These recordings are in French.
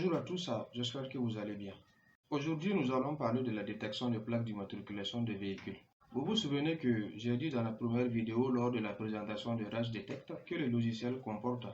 Bonjour à tous, j'espère que vous allez bien. Aujourd'hui, nous allons parler de la détection de plaques d'immatriculation de véhicules. Vous vous souvenez que j'ai dit dans la première vidéo lors de la présentation de Rage Detect que le logiciel comporte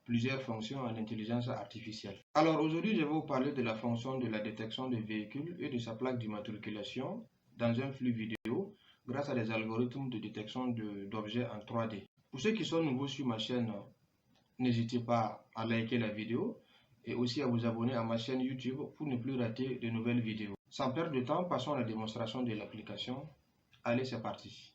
plusieurs fonctions en intelligence artificielle. Alors aujourd'hui, je vais vous parler de la fonction de la détection de véhicules et de sa plaque d'immatriculation dans un flux vidéo grâce à des algorithmes de détection d'objets en 3D. Pour ceux qui sont nouveaux sur ma chaîne, n'hésitez pas à liker la vidéo et aussi à vous abonner à ma chaîne YouTube pour ne plus rater de nouvelles vidéos. Sans perdre de temps, passons à la démonstration de l'application. Allez, c'est parti.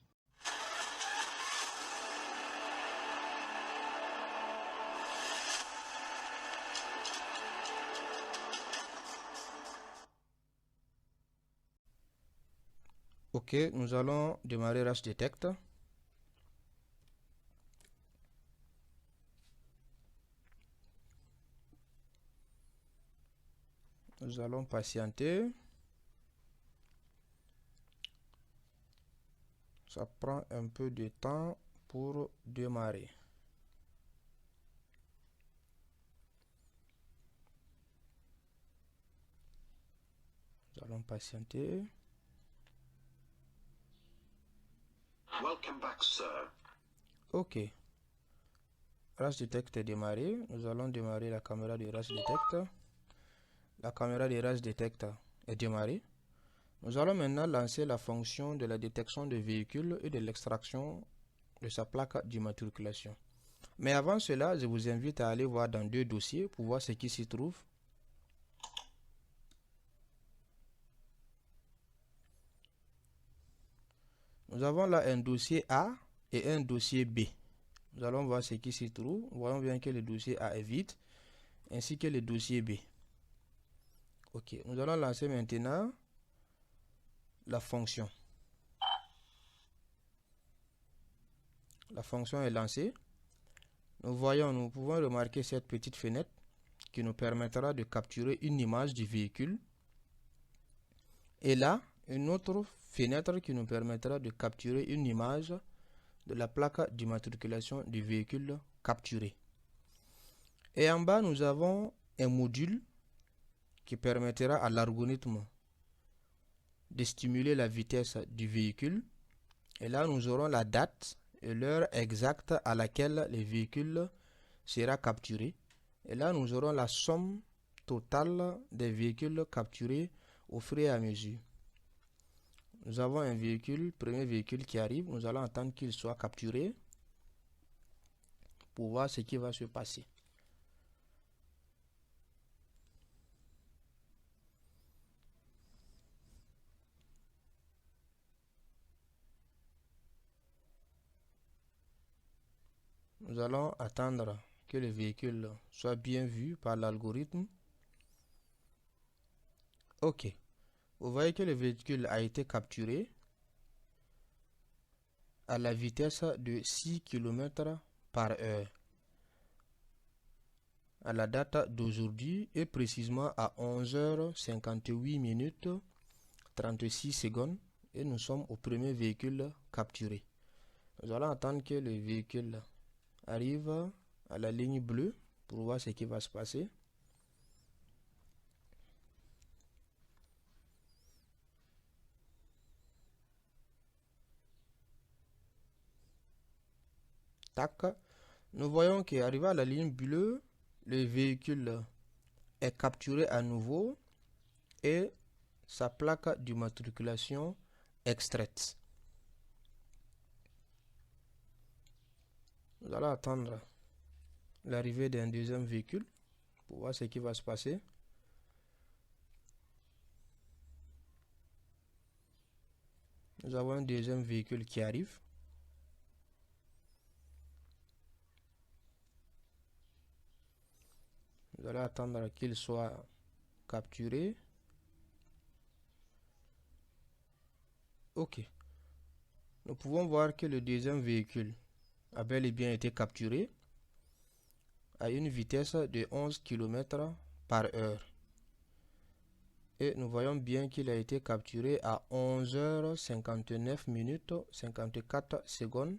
Ok, nous allons démarrer Rage Detect. Nous allons patienter. Ça prend un peu de temps pour démarrer. Nous allons patienter. Welcome back, sir. Ok. Rage Detect est démarré. Nous allons démarrer la caméra de Rage Detect. La caméra de Rage Detect est démarrée. Nous allons maintenant lancer la fonction de la détection de véhicules et de l'extraction de sa plaque d'immatriculation. Mais avant cela, je vous invite à aller voir dans deux dossiers pour voir ce qui s'y trouve. Nous avons là un dossier A et un dossier B. Nous allons voir ce qui s'y trouve. Voyons bien que le dossier A est vide, ainsi que le dossier B. Ok, nous allons lancer maintenant la fonction. La fonction est lancée. Nous pouvons remarquer cette petite fenêtre qui nous permettra de capturer une image du véhicule. Et là, une autre fenêtre qui nous permettra de capturer une image de la plaque d'immatriculation du véhicule capturé. Et en bas, nous avons un module qui permettra à l'algorithme de stimuler la vitesse du véhicule. Et là, nous aurons la date et l'heure exacte à laquelle le véhicule sera capturé. Et là, nous aurons la somme totale des véhicules capturés au fur et à mesure. Nous avons un véhicule, premier véhicule qui arrive. Nous allons attendre qu'il soit capturé pour voir ce qui va se passer. Nous allons attendre que le véhicule soit bien vu par l'algorithme. Ok. Vous voyez que le véhicule a été capturé à la vitesse de 6 km par heure. À la date d'aujourd'hui et précisément à 11h58 minutes 36 secondes. Et nous sommes au premier véhicule capturé. Nous allons attendre que le véhicule arrive à la ligne bleue pour voir ce qui va se passer. Tac. Nous voyons qu'arrivé à la ligne bleue, le véhicule est capturé à nouveau et sa plaque d'immatriculation extraite. Nous allons attendre l'arrivée d'un deuxième véhicule pour voir ce qui va se passer. Nous avons un deuxième véhicule qui arrive. Nous allons attendre qu'il soit capturé. Ok. Nous pouvons voir que le deuxième véhicule a bel et bien été capturé à une vitesse de 11 km par heure. Et nous voyons bien qu'il a été capturé à 11h59 minutes 54 secondes.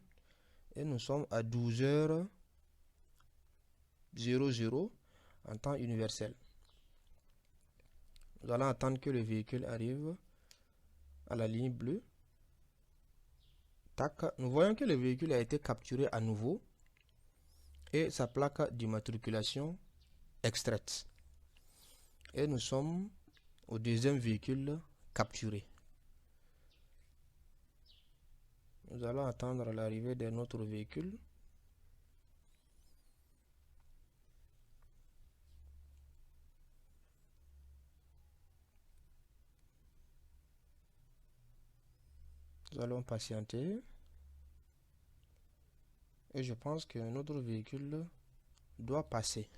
Et nous sommes à 12h00 en temps universel. Nous allons attendre que le véhicule arrive à la ligne bleue. Tac. Nous voyons que le véhicule a été capturé à nouveau et sa plaque d'immatriculation extraite. Et nous sommes au deuxième véhicule capturé. Nous allons attendre l'arrivée d'un autre véhicule. Nous allons patienter. Et je pense qu'un autre véhicule doit passer.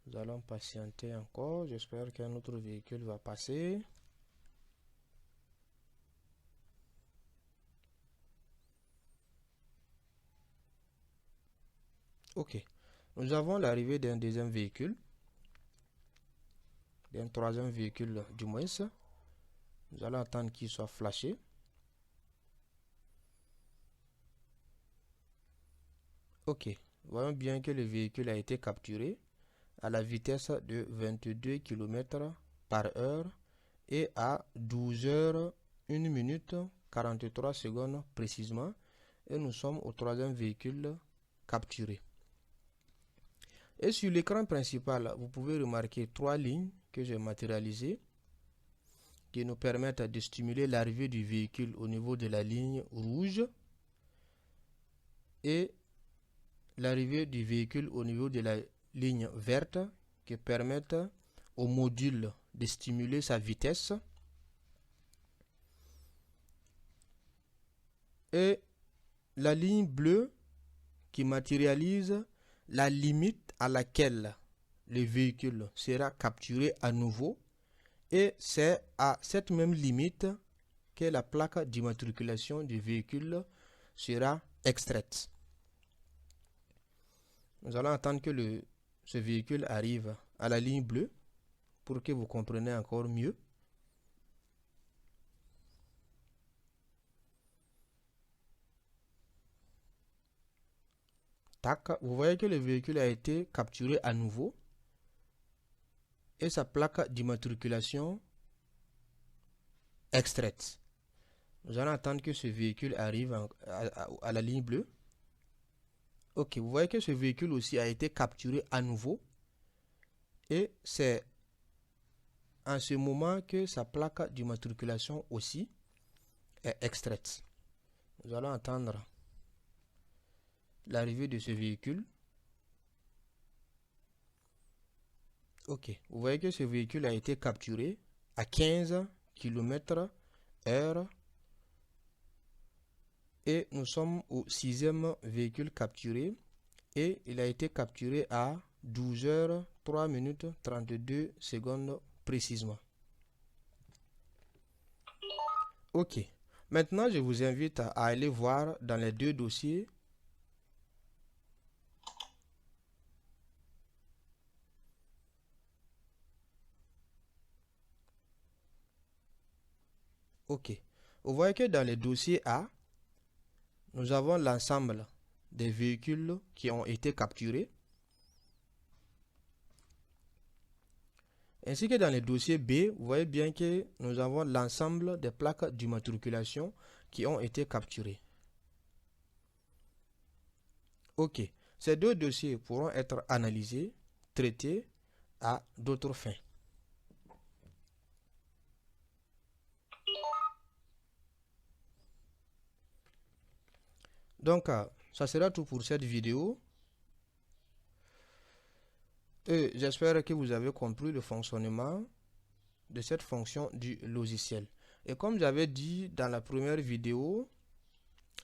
Nous allons patienter encore. J'espère qu'un autre véhicule va passer. Ok. Nous avons l'arrivée d'un deuxième véhicule. D'un troisième véhicule du moins. Nous allons attendre qu'il soit flashé. Ok. Voyons bien que le véhicule a été capturé à la vitesse de 22 km par heure et à 12 h 1 minute 43 secondes précisément. Et nous sommes au troisième véhicule capturé. Et sur l'écran principal, vous pouvez remarquer trois lignes que j'ai matérialisées qui nous permettent de stimuler l'arrivée du véhicule au niveau de la ligne rouge et l'arrivée du véhicule au niveau de la ligne verte qui permettent au module de stimuler sa vitesse et la ligne bleue qui matérialise la limite à laquelle le véhicule sera capturé à nouveau et c'est à cette même limite que la plaque d'immatriculation du véhicule sera extraite. Nous allons attendre que ce véhicule arrive à la ligne bleue pour que vous compreniez encore mieux. Tac, vous voyez que le véhicule a été capturé à nouveau et sa plaque d'immatriculation extraite. Nous allons attendre que ce véhicule arrive à la ligne bleue. Ok, vous voyez que ce véhicule aussi a été capturé à nouveau et c'est en ce moment que sa plaque d'immatriculation aussi est extraite. Nous allons attendre l'arrivée de ce véhicule. Ok, vous voyez que ce véhicule a été capturé à 15 km/h et nous sommes au sixième véhicule capturé et il a été capturé à 12 h 3 minutes 32 secondes précisément. Ok, maintenant je vous invite à aller voir dans les deux dossiers ok, vous voyez que dans le dossier A, nous avons l'ensemble des véhicules qui ont été capturés. Ainsi que dans le dossier B, vous voyez bien que nous avons l'ensemble des plaques d'immatriculation qui ont été capturées. Ok, ces deux dossiers pourront être analysés, traités à d'autres fins. Donc, ça sera tout pour cette vidéo. Et j'espère que vous avez compris le fonctionnement de cette fonction du logiciel. Et comme j'avais dit dans la première vidéo,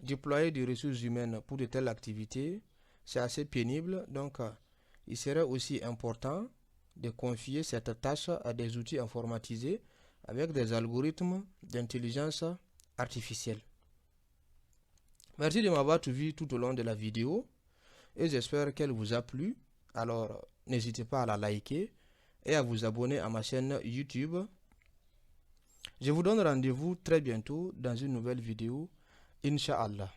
déployer des ressources humaines pour de telles activités, c'est assez pénible. Donc, il serait aussi important de confier cette tâche à des outils informatisés avec des algorithmes d'intelligence artificielle. Merci de m'avoir suivi tout au long de la vidéo et j'espère qu'elle vous a plu. Alors, n'hésitez pas à la liker et à vous abonner à ma chaîne YouTube Je vous donne rendez-vous très bientôt dans une nouvelle vidéo, Inch'Allah.